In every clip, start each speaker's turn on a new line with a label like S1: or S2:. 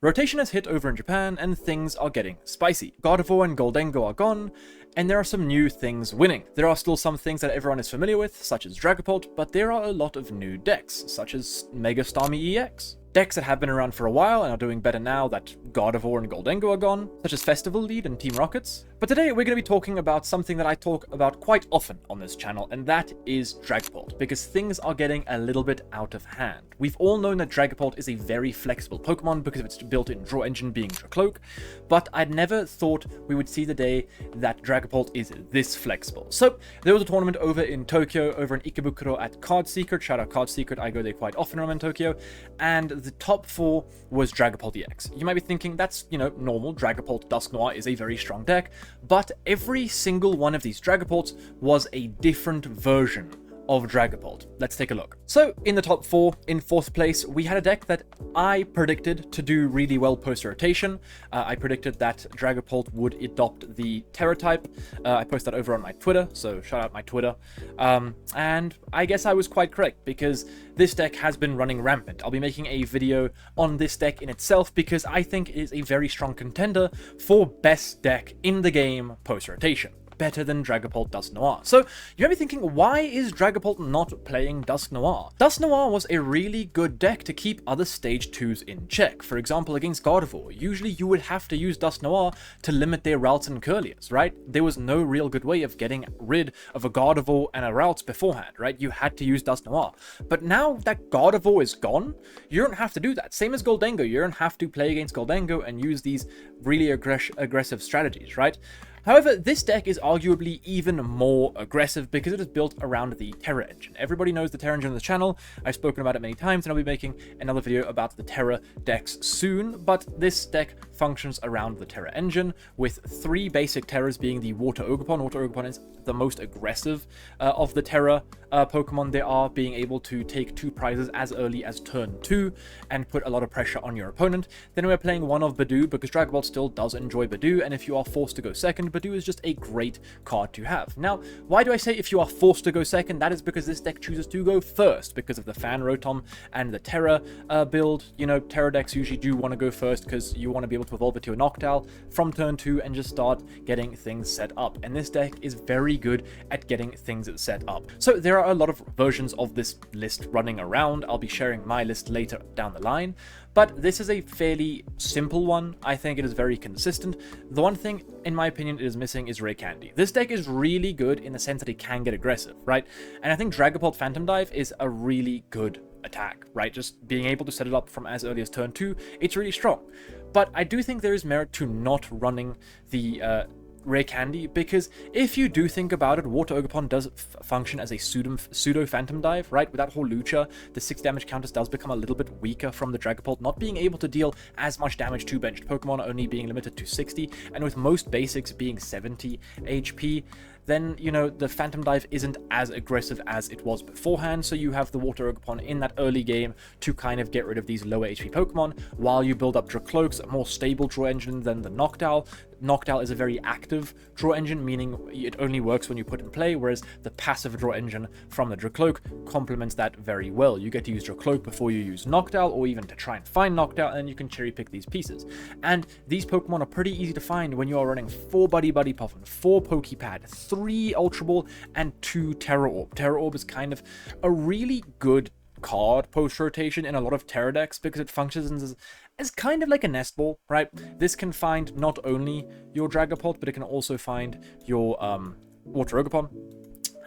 S1: Rotation has hit over in Japan, and things are getting spicy. Gardevoir and Goldengo are gone, and there are some new things winning. There are still some things that everyone is familiar with, such as Dragapult, but there are a lot of new decks, such as Mega Starmie EX. Decks that have been around for a while and are doing better now that Gardevoir and Goldengo are gone, such as Festival Lead and Team Rockets. But today we're going to be talking about something that I talk about quite often on this channel, and that is Dragapult, because things are getting a little bit out of hand. We've all known that Dragapult is a very flexible Pokemon because of its built-in draw engine being Dracloak, but I'd never thought we would see the day that Dragapult is this flexible. So there was a tournament over in Tokyo, over in Ikebukuro at Card Secret. Shout out Card Secret, I go there quite often when I'm in Tokyo, and the top 4 was Dragapult EX. You might be thinking that's, normal. Dragapult Dusknoir is a very strong deck, but every single one of these Dragapults was a different version of Dragapult. Let's take a look. So in the top 4, in 4th place, we had a deck that I predicted to do really well post-rotation. I predicted that Dragapult would adopt the Tera type. I posted that over on my Twitter, so shout out my Twitter. And I guess I was quite correct, because this deck has been running rampant. I'll be making a video on this deck in itself, because I think it is a very strong contender for best deck in the game post-rotation. Better than Dragapult Dusknoir. So you might be thinking, why is Dragapult not playing Dusknoir? Dusknoir was a really good deck to keep other stage 2s in check. For example, against Gardevoir, usually you would have to use Dusknoir to limit their Routes and Curliers, right? There was no real good way of getting rid of a Gardevoir and a Routes beforehand, right? You had to use Dusknoir. But now that Gardevoir is gone, you don't have to do that. Same as Goldengo, you don't have to play against Goldengo and use these really aggressive strategies, right? However, this deck is arguably even more aggressive because it is built around the Tera engine. Everybody knows the Tera engine on the channel. I've spoken about it many times, and I'll be making another video about the Tera decks soon, but this deck functions around the Tera engine, with 3 basic Teras being the Water Ogerpon. Water Ogerpon is the most aggressive of the Tera Pokemon there are, being able to take 2 prizes as early as turn 2 and put a lot of pressure on your opponent. Then we're playing one of Badoo, because Dragapult still does enjoy Badoo, and if you are forced to go second, Badoo is just a great card to have. Now, why do I say if you are forced to go second? That is because this deck chooses to go first, because of the Fan Rotom and the Tera build. Tera decks usually do want to go first because you want to be able to evolve it to a Noctowl from turn 2 and just start getting things set up. And this deck is very good at getting things set up. So there are a lot of versions of this list running around. I'll be sharing my list later down the line, but this is a fairly simple one. I think it is very consistent. The one thing, in my opinion, it is missing is Ray Candy. This deck is really good in the sense that it can get aggressive, right? And I think Dragapult Phantom Dive is a really good attack, right? Just being able to set it up from as early as turn 2, it's really strong. But I do think there is merit to not running the Rare Candy, because if you do think about it, Water Ogerpon does function as a pseudo Phantom Dive, right? With that whole Lucha, the 6 damage counters does become a little bit weaker from the Dragapult, not being able to deal as much damage to benched Pokemon, only being limited to 60, and with most basics being 70 HP, then, the Phantom Dive isn't as aggressive as it was beforehand, so you have the Water Ogerpon in that early game to kind of get rid of these lower HP Pokemon, while you build up Dracloaks, a more stable draw engine than the Noctowl. Noctowl is a very active draw engine, meaning it only works when you put in play, whereas the passive draw engine from the Dracloak complements that very well. You get to use Dracloak before you use Noctowl, or even to try and find Noctowl, and then you can cherry pick these pieces. And these Pokemon are pretty easy to find when you are running 4 Buddy Puffin, 4 Pokepad, 3 Ultra Ball, and 2 Tera Orb. Tera Orb is kind of a really good card post-rotation in a lot of Tera decks, because it functions as kind of like a nest ball, right? This can find not only your Dragapult, but it can also find your Water Ogerpon.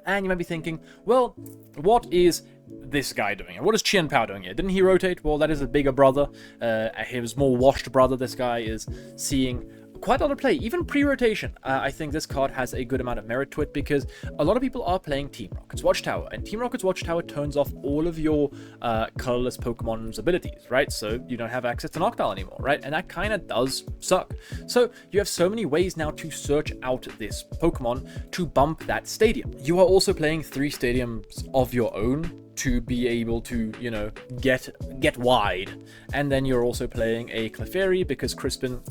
S1: And you might be thinking, well, what is this guy doing here? What is Chien-Pao doing here? Didn't he rotate? Well, that is a bigger brother. His more washed brother. This guy is seeing quite a lot of play, even pre-rotation. I think this card has a good amount of merit to it, because a lot of people are playing Team Rocket's Watchtower, and Team Rocket's Watchtower turns off all of your colorless Pokemon's abilities, right? So you don't have access to Noctowl anymore, right? And that kind of does suck. So you have so many ways now to search out this Pokemon to bump that stadium. You are also playing 3 stadiums of your own to be able to, get wide. And then you're also playing a Clefairy, because Crispin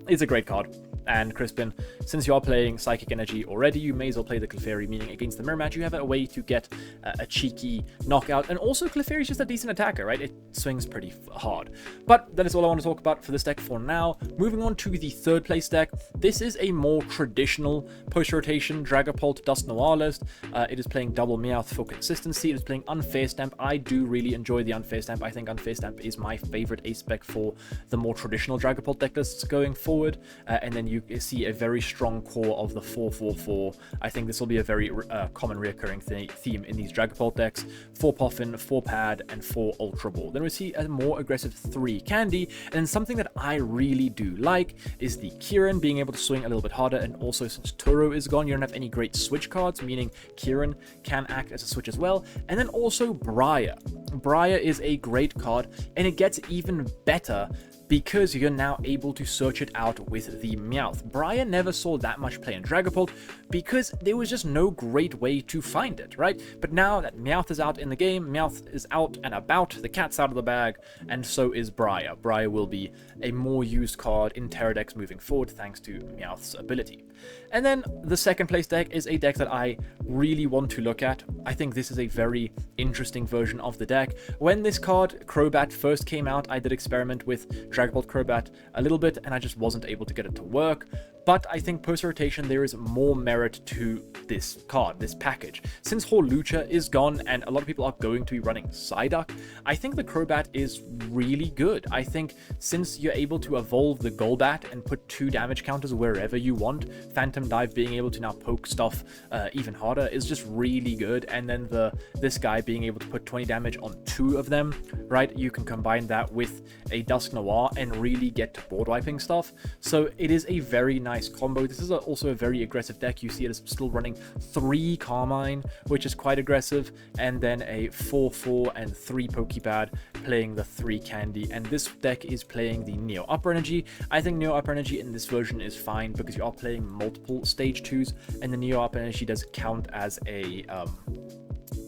S1: is a great card. And Crispin, since you are playing Psychic Energy already, you may as well play the Clefairy, meaning against the Mirror Match, you have a way to get a cheeky knockout. And also, Clefairy is just a decent attacker, right? It swings pretty hard. But that is all I want to talk about for this deck for now. Moving on to the third place deck. This is a more traditional post-rotation Dragapult Dusk Noir list. It is playing Double Meowth for consistency. It is playing Unfair Stamp. I do really enjoy the Unfair Stamp. I think Unfair Stamp is my favorite ace-spec for the more traditional Dragapult deck lists going forward. And then you see a very strong core of the 4/4/4. I think this will be a very common reoccurring theme in these Dragapult decks. 4 Puffin, 4 Pad, and 4 Ultra Ball. Then we see a more aggressive 3 Candy, and then something that I really do like is the Kieran being able to swing a little bit harder, and also since Turo is gone, you don't have any great switch cards, meaning Kieran can act as a switch as well. And then also Briar. Briar is a great card, and it gets even better because you're now able to search it out with the Meowth. Briar never saw that much play in Dragapult because there was just no great way to find it, right? But now that Meowth is out in the game, Meowth is out and about, the cat's out of the bag, and so is Briar. Briar will be a more used card in Tera decks moving forward thanks to Meowth's ability. And then the second place deck is a deck that I really want to look at. I think this is a very interesting version of the deck. When this card, Crobat, first came out, I did experiment with Dragapult Crobat a little bit, and I just wasn't able to get it to work. But I think post-rotation, there is more merit to this card, this package. Since Hawlucha is gone, and a lot of people are going to be running Psyduck, I think the Crobat is really good. I think since you're able to evolve the Golbat and put 2 damage counters wherever you want, Phantom Dive being able to now poke stuff even harder is just really good. And then this guy being able to put 20 damage on 2 of them, right? You can combine that with a Dusk Noir and really get to board wiping stuff. So it is a very nice combo. This is also a very aggressive deck. You see it is still running 3 Carmine, which is quite aggressive, and then a 4/4 and 3 Pokepad playing the 3 Candy. And this deck is playing the Neo Upper Energy. I think Neo Upper Energy in this version is fine because you are playing multiple stage 2s, and the Neo Upper Energy does count as a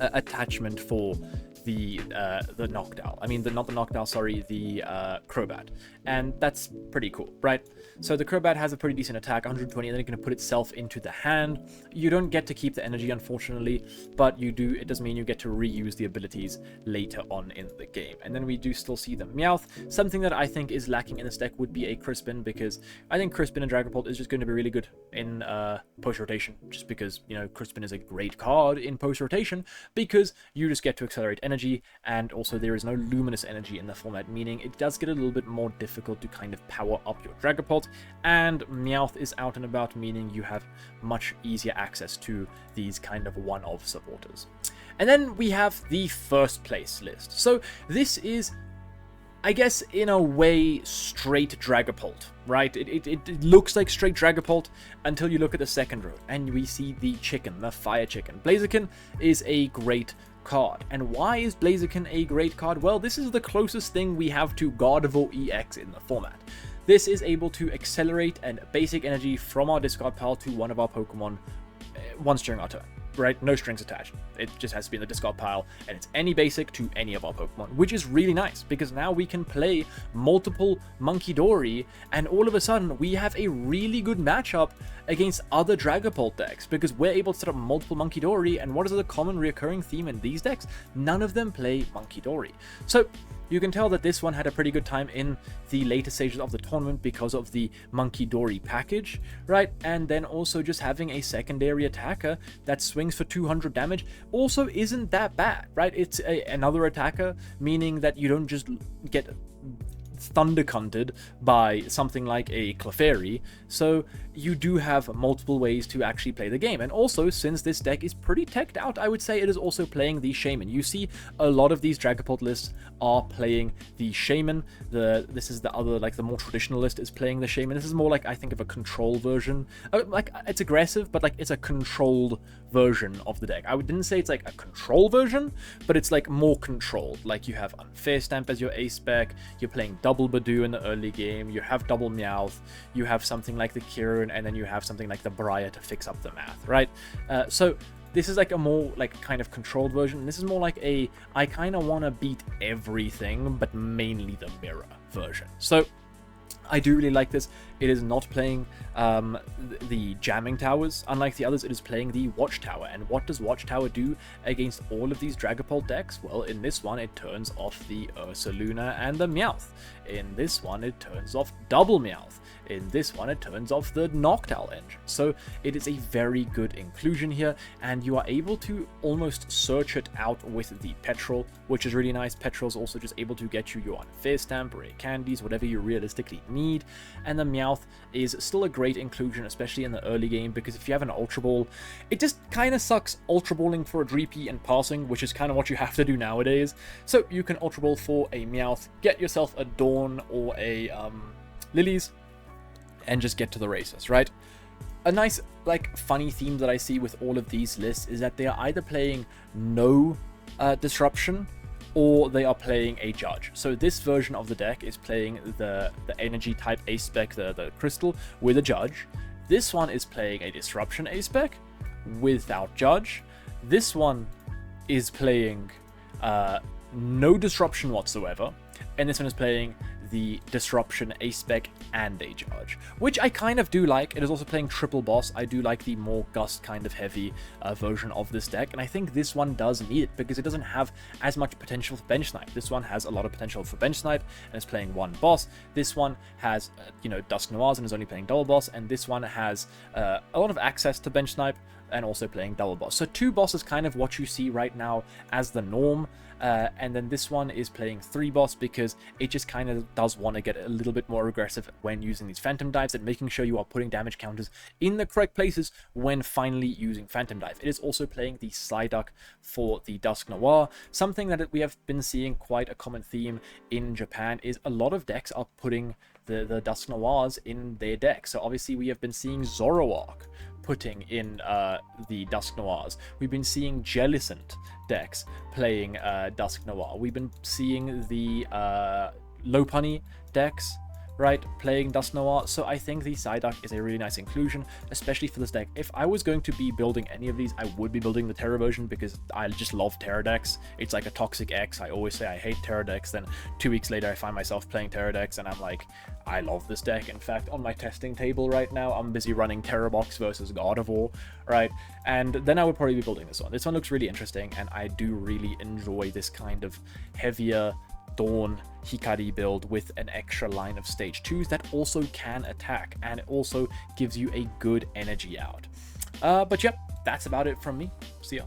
S1: attachment for the Noctowl. I mean, not the Noctowl, sorry, the Crobat. And that's pretty cool, right? So the Crobat has a pretty decent attack, 120, and then it can put itself into the hand. You don't get to keep the energy, unfortunately, but you do. It does mean you get to reuse the abilities later on in the game. And then we do still see the Meowth. Something that I think is lacking in this deck would be a Crispin, because I think Crispin and Dragapult is just going to be really good in post-rotation, just because, you know, Crispin is a great card in post-rotation, because you just get to accelerate energy, and also there is no luminous energy in the format, meaning it does get a little bit more difficult to kind of power up your Dragapult, and Meowth is out and about, meaning you have much easier access to these kind of one-off supporters. And then we have the first place list. So this is, I guess, in a way, straight Dragapult, right? It looks like straight Dragapult until you look at the second row, and we see the chicken, the fire chicken. Blaziken is a great card. And why is Blaziken a great card? Well, this is the closest thing we have to Gardevoir EX in the format. This is able to accelerate and basic energy from our discard pile to one of our Pokemon once during our turn, right? No strings attached. It just has to be in the discard pile, and it's any basic to any of our Pokemon, which is really nice, because now we can play multiple Munkidori, and all of a sudden we have a really good matchup against other Dragapult decks, because we're able to set up multiple Munkidori, and what is the common recurring theme in these decks? None of them play Munkidori. So you can tell that this one had a pretty good time in the later stages of the tournament because of the Munkidori package, right? And then also just having a secondary attacker that swings for 200 damage also isn't that bad, right? It's another attacker, meaning that you don't just get thundercunted by something like a Clefairy, so you do have multiple ways to actually play the game. And also, since this deck is pretty teched out, I would say it is also playing the Shaman. You see a lot of these Dragapult lists are playing the Shaman. This is the other, like the more traditional list is playing the Shaman. This is more like, I think, of a control version. Like, it's aggressive, but like it's a controlled version of the deck. I didn't say it's like a control version, but it's like more controlled. Like you have Unfair Stamp as your ace spec, you're playing double Badoo in the early game, you have double Meowth, you have something like the Kieran, and then you have something like the Briar to fix up the math, right? So this is like a more like kind of controlled version. This is more like a, I kind of want to beat everything, but mainly the mirror version. So I do really like this. It is not playing the jamming towers. Unlike the others, it is playing the watchtower. And what does watchtower do against all of these Dragapult decks? Well, in this one, it turns off the Ursaluna and the Meowth. In this one, it turns off double Meowth. In this one, it turns off the Noctowl engine. So it is a very good inclusion here, and you are able to almost search it out with the Petrol, which is really nice. Petrol is also just able to get you your Unfair Stamp, Rare Candies, whatever you realistically need. And the Meowth is still a great inclusion, especially in the early game, because if you have an Ultra Ball, it just kind of sucks Ultra Balling for a Dreepy and passing, which is kind of what you have to do nowadays. So you can Ultra Ball for a Meowth, get yourself a Dawn or a Lilies, and just get to the races, right? A nice, like, funny theme that I see with all of these lists is that they are either playing no disruption, or they are playing a judge. So this version of the deck is playing the energy type A-Spec, the crystal, with a judge. This one is playing a disruption A-Spec without judge. This one is playing no disruption whatsoever. And this one is playing the disruption A-Spec and a judge, which I kind of do like. It is also playing triple boss. I do like the more gust kind of heavy version of this deck, and I think this one does need it because it doesn't have as much potential for bench snipe. This one has a lot of potential for bench snipe and is playing one boss. This one has Dusk Noirs and is only playing double boss, and this one has a lot of access to bench snipe and also playing double boss. So 2 bosses, kind of what you see right now as the norm. And then this one is playing 3 boss because it just kind of does want to get a little bit more aggressive when using these Phantom Dives and making sure you are putting damage counters in the correct places when finally using Phantom Dive. It is also playing the Psyduck for the Dusk Noir. Something that we have been seeing quite a common theme in Japan is a lot of decks are putting the Dusk Noirs in their deck. So obviously we have been seeing Zoroark putting in the Dusk Noirs. We've been seeing Jellicent decks playing Dusk Noir. We've been seeing the Lopunny decks, right, playing Dusk Noir. So I think the Psyduck is a really nice inclusion, especially for this deck. If I was going to be building any of these, I would be building the Tera version because I just love Tera decks. It's like a toxic X. I always say I hate Tera decks, then 2 weeks later I find myself playing Tera decks and I'm like, I love this deck. In fact, on my testing table right now, I'm busy running Tera Box versus Gardevoir, right? And then I would probably be building this one. This one looks really interesting, and I do really enjoy this kind of heavier Dawn Hikari build with an extra line of stage 2s that also can attack, and it also gives you a good energy out. But yep, that's about it from me. See ya.